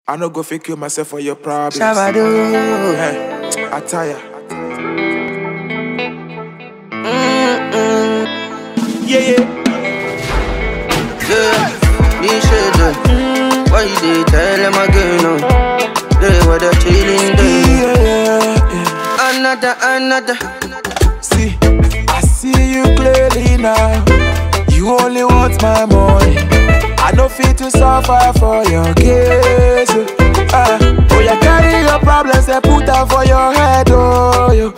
I no go fake you myself for your problems. Shabado. Hey, I tire. Yeah. Me should. Why they tell them again? No, they were the chilling day. Another. See, I see you clearly now. You only want my money. I don't feel to suffer for your case. Oh, you carry your problems and put them for your head. Oh, you.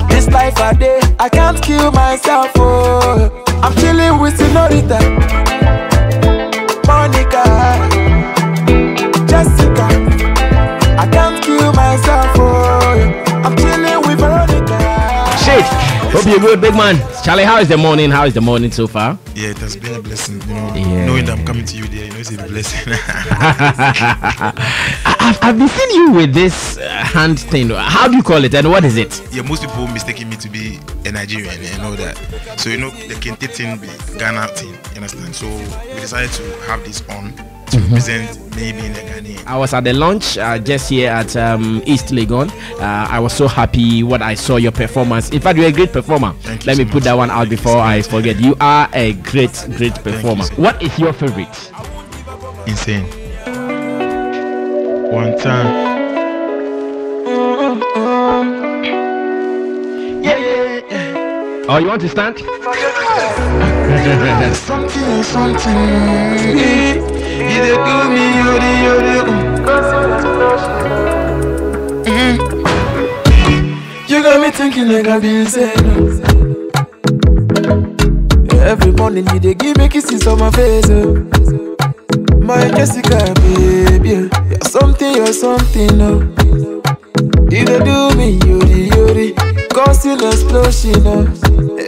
This life I day, I can't kill myself. Oh, I'm chilling with Senorita, Monica, Jessica. I can't kill myself. Oh, I'm chilling with Veronica. Shit. Hope you're good, big man. Charlie, how is the morning? How is the morning so far? Yeah, it has been a blessing. You know, knowing that I'm coming to you there, you know, it's a blessing. I've been seeing you with this hand thing. How do you call it and what is it? Yeah, most people mistaking me to be a Nigerian and all that. So, you know, the Kente thing, the Ghana thing, you understand? So, we decided to have this on to represent me being a Ghanaian. I was at the launch just here at East Legon. I was so happy when I saw your performance. In fact, you're a great performer. Let me put that one out before I forget. You are a great performer. What is your favorite? Insane. One time. Oh, you want to stand? Something. You dey do me, You got me thinking like I've been saying. Every morning you dey give me kisses on my face. My Jessica, baby, you're something. You dey do me, yori, causing explosion.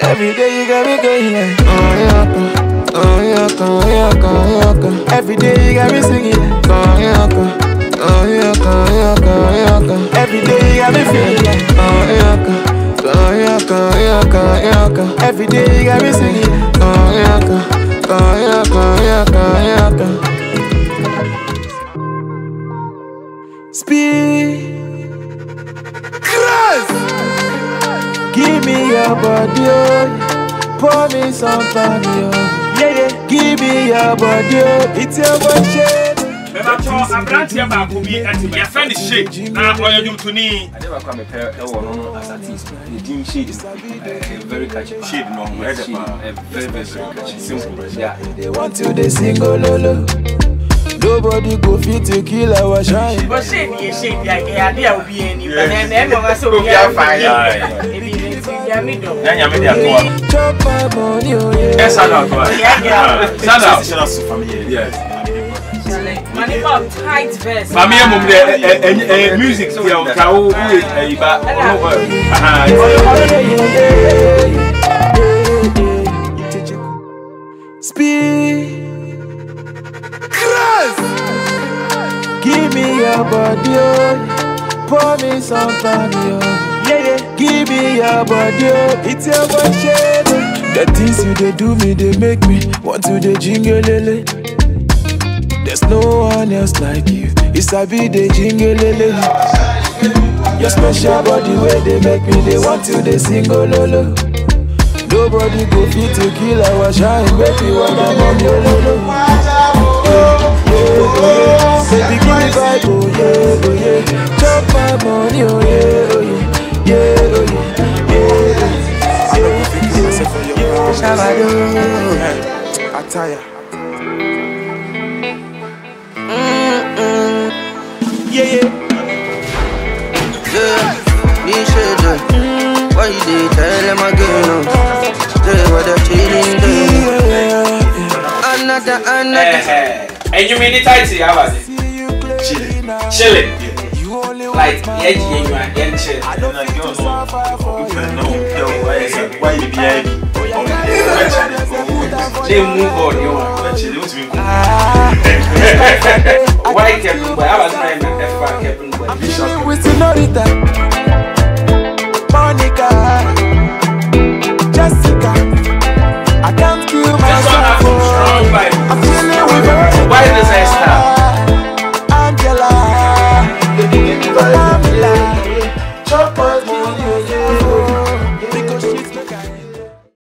Every day you got me going like, oh yeah. Every day you got me singing like, oh yeah. Every day you got me feeling like, oh yeah. Every day you got me singing like, oh yeah. Speed, Christ, give me your body, oh. Pour me some funny, oh. Yeah. Give me your body, oh. It's your body. I'm not here about to be at your friend is shake. Now, what you do to me? I never come a pair of as artist. The dim shade is very catchy. Shade, no, very catchy. Simple. Yeah. They want to the single lolo. Nobody go fit to kill our shine. But shade, yeah, there will be any. But then everyone so we are fine. Chop my money, oh yeah. Yes, I know. Yes. Money for tight vest. Music, so Speed, Christ, give me your body, oh. Pour me some funny, oh. Yeah. Give me your body, oh. It's your body. The things you they do me, they make me want to the jingle lele. There's no one else like you. It's a be the jingle lele. Your special body where they make me, they want to the single lolo. Nobody go fit to kill our shine, baby, when I'm on your lolo. Baby, give me vibe, oh yeah. Chop my money, oh yeah. I don't think you myself for your problems. Shabado. I tire. Yeah. Me should. Why they tell them again? No, they were the chilling day. Another. And you mean it tight? How was it? Chilling. Like, yeah, you are getting chill. I don't know. Why you be They move on, you are. Why kept I was trying to kept with Senorita.